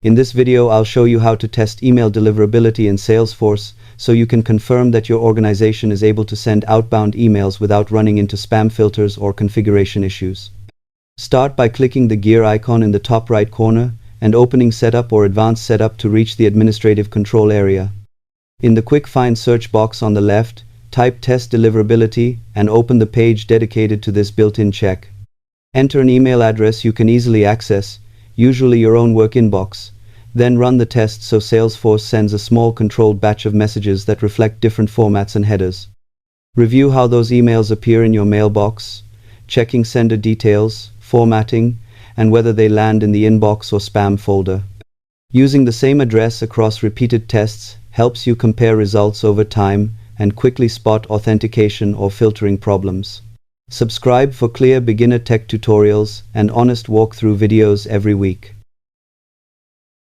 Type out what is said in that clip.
In this video, I'll show you how to test email deliverability in Salesforce so you can confirm that your organization is able to send outbound emails without running into spam filters or configuration issues. Start by clicking the gear icon in the top right corner and opening Setup or Advanced Setup to reach the administrative control area. In the quick find search box on the left, type Test Deliverability and open the page dedicated to this built-in check. Enter an email address you can easily access, usually your own work inbox. Then run the test so Salesforce sends a small controlled batch of messages that reflect different formats and headers. Review how those emails appear in your mailbox, checking sender details, formatting, and whether they land in the inbox or spam folder. Using the same address across repeated tests helps you compare results over time and quickly spot authentication or filtering problems. Subscribe for clear beginner tech tutorials and honest walkthrough videos every week.